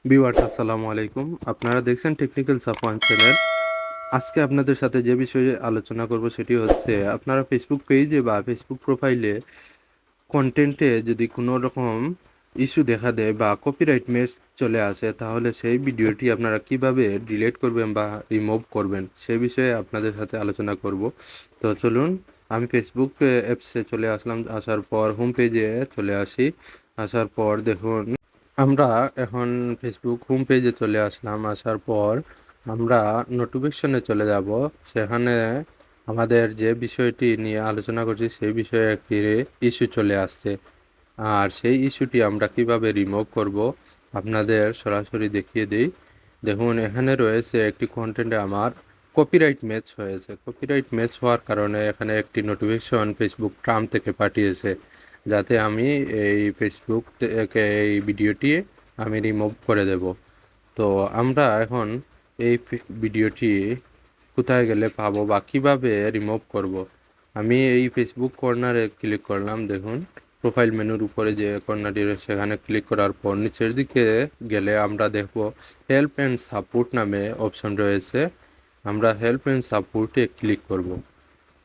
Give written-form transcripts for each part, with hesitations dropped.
Viewers আসসালামু আলাইকুম। আপনারা দেখছেন টেকনিক্যাল সাফওয়ান চ্যানেল। আজকে আপনাদের সাথে যে বিষয়ে আলোচনা করব সেটি হচ্ছে আপনারা ফেসবুক পেজে বা ফেসবুক প্রোফাইলে কন্টেন্টে যদি কোনো রকম ইস্যু দেখা দেয় বা কপিরাইট মেস চলে আসে তাহলে সেই ভিডিওটি আপনারা কিভাবে ডিলিট করবেন বা রিমুভ করবেন সে বিষয়ে আপনাদের সাথে আলোচনা করব। তো চলুন আমি ফেসবুক অ্যাপসে চলে আসলাম। আসার পর হোম পেজে চলে আসি। আসার পর দেখুন আমরা এখন ফেসবুক হোম পেজে চলে আসলাম। আসার পর আমরা নোটিফিকেশনে চলে যাব। সেখানে আমাদের যে বিষয়টি নিয়ে আলোচনা করছি সেই বিষয়ে একটি ইস্যু চলে আসছে। আর সেই ইস্যুটি আমরা কিভাবে রিমুভ করব আপনাদের সরাসরি দেখিয়ে দিই। দেখুন এখানে রয়েছে একটি কন্টেন্টে আমার কপিরাইট ম্যাচ হয়েছে। কপিরাইট ম্যাচ হওয়ার কারণে এখানে একটি নোটিফিকেশন ফেসবুক ট্রাম থেকে পাঠিয়েছে, যাতে আমি এই ফেসবুক থেকে এই ভিডিওটি আমি রিমুভ করে দেব। তো আমরা এখন এই ভিডিওটি কোথায় গেলে পাবো বা কিভাবে রিমুভ করব। আমি এই ফেসবুক কর্নারে ক্লিক করলাম। দেখুন প্রোফাইল মেনুর উপরে যে কর্নারটি রয়েছে সেখানে ক্লিক করার পর নিচের দিকে গেলে আমরা দেখব হেল্প অ্যান্ড সাপোর্ট নামে অপশন রয়েছে। আমরা হেল্প অ্যান্ড সাপোর্টে ক্লিক করব।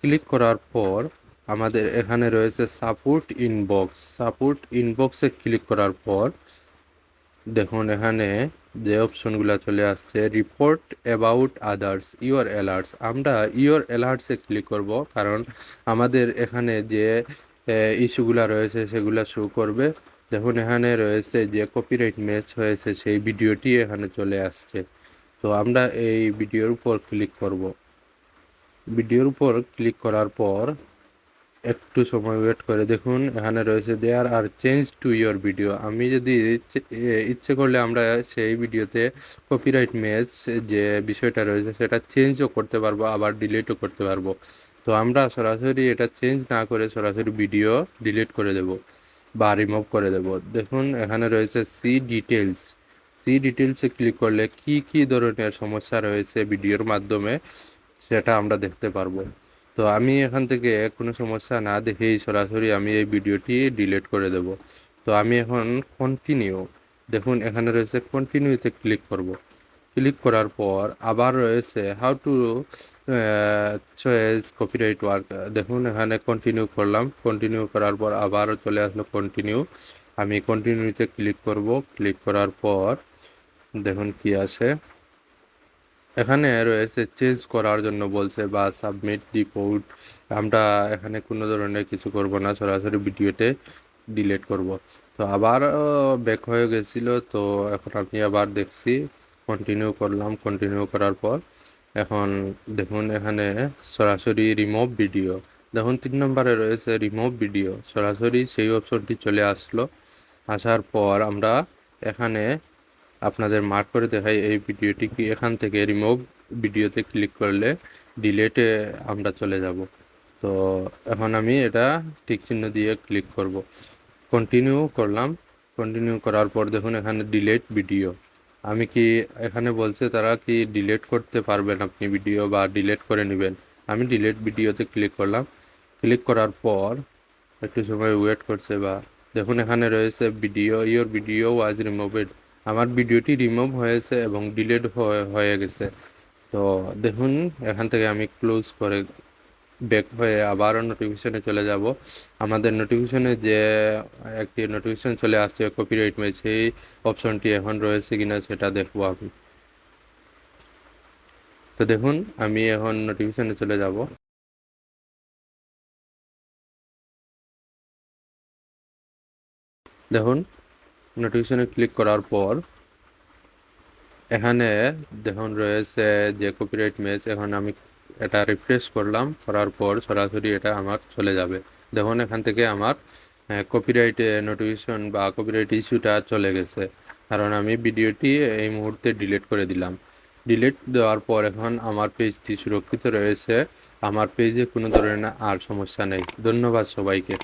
ক্লিক করার পর আমাদের এখানে রয়েছে সাপোর্ট ইনবক্স। সাপোর্ট ইনবক্সে ক্লিক করার পর দেখুন এখানে যে অপশনগুলো চলে আসছে report about others your alerts. আমরা ইওর অ্যালার্টসে ক্লিক করব, কারণ আমাদের এখানে যে ইস্যুগুলো রয়েছে সেগুলো শো করবে। দেখুন এখানে রয়েছে যে কপিরাইট ম্যাচ হয়েছে সেই ভিডিওটি এখানে চলে আসছে। তো আমরা এই ভিডিওর উপর ক্লিক করব। ভিডিওর উপর ক্লিক করার পর একটু সময় ওয়েট করে দেখুন এখানে রয়েছে দেয়ার আর চেঞ্জ টু ইয়োর ভিডিও। আমি যদি ইচ্ছে করলে আমরা সেই ভিডিওতে কপিরাইট ম্যাচ যে বিষয়টা রয়েছে সেটা চেঞ্জও করতে পারবো, আবার ডিলিটও করতে পারবো। তো আমরা সরাসরি এটা চেঞ্জ না করে সরাসরি ভিডিও ডিলিট করে দেব বা রিমুভ করে দেব। দেখুন এখানে রয়েছে সি ডিটেলস। সি ডিটেলসে ক্লিক করলে কি কি ধরনের সমস্যা রয়েছে ভিডিওর মাধ্যমে সেটা আমরা দেখতে পারবো। তো আমি এখান থেকে কোনো সমস্যা না দেখেই সরাসরি আমি এই ভিডিওটি ডিলিট করে দেব। তো আমি এখন কন্টিনিউ, দেখুন এখানে রয়েছে কন্টিনিউতে ক্লিক করব। ক্লিক করার পর আবার রয়েছে how to choice copyright work. দেখুন এখানে কন্টিনিউ করলাম। কন্টিনিউ করার পর আবারও চলে আসলো কন্টিনিউ। আমি কন্টিনিউতে ক্লিক করব। ক্লিক করার পর দেখুন কি আসে। এখানে রয়েছে চেঞ্জ করার জন্য বলছে বা সাবমিট রিপোর্ট। আমরা এখানে কোনো ধরনের কিছু করব না, সরাসরি ভিডিওতে ডিলিট করব। তো আবার ব্যাক হয়ে গেছিলো। তো এখন আমি আবার দেখছি, কন্টিনিউ করলাম। কন্টিনিউ করার পর এখন দেখুন এখানে সরাসরি রিমুভ ভিডিও। দেখুন 3 নম্বরে রয়েছে রিমুভ ভিডিও। সরাসরি সেই অপশনটি চলে আসলো। আসার পর আমরা এখানে আপনাদের মার্ক করে দেখাই এই ভিডিওটি কি এখান থেকে রিমুভ ভিডিওতে ক্লিক করলে ডিলেটে আমরা চলে যাব। তো এখন আমি এটা টিক চিহ্ন দিয়ে ক্লিক করব। কন্টিনিউ করলাম। কন্টিনিউ করার পর দেখুন এখানে ডিলেট ভিডিও। আমি কি এখানে বলছে তারা কি ডিলেট করতে পারবেন আপনি ভিডিও বা ডিলেট করে নেবেন। আমি ডিলেট ভিডিওতে ক্লিক করলাম। ক্লিক করার পর একটু সময় ওয়েট করছে বা দেখুন এখানে রয়েছে video your video was removed. আমার ভিডিওটি রিমুভ হয়েছে এবং ডিলিট হয়ে গেছে। তো দেখুন এখান থেকে আমি ক্লোজ করে ব্যাক হয়ে আবারও নোটিফিকেশনে চলে যাব। আমাদের নোটিফিকেশনে যে একটি নোটিফিকেশন চলে আসছে কপিরাইট মেল, সেই অপশনটি এখন রয়েছে কিনা সেটা দেখবো আমি। তো দেখুন আমি এখন নোটিফিকেশনে চলে যাব। দেখুন নোটিফিকেশনে ক্লিক করার পর এখানে দেখুন রয়েছে যে কপিরাইট ম্যাচ। এখন আমি এটা রিফ্রেশ করলাম, করার পর সরাসরি এটা আমার চলে যাবে। দেখুন এখান থেকে আমার কপিরাইট নোটিফিকেশন বা কপিরাইট ইস্যুটা চলে গেছে, কারণ আমি ভিডিওটি এই মুহূর্তে ডিলিট করে দিলাম। ডিলিট দেওয়ার পর এখন আমার পেজটি সুরক্ষিত রয়েছে। আমার পেজে কোনো ধরনের আর সমস্যা নেই। ধন্যবাদ সবাইকে।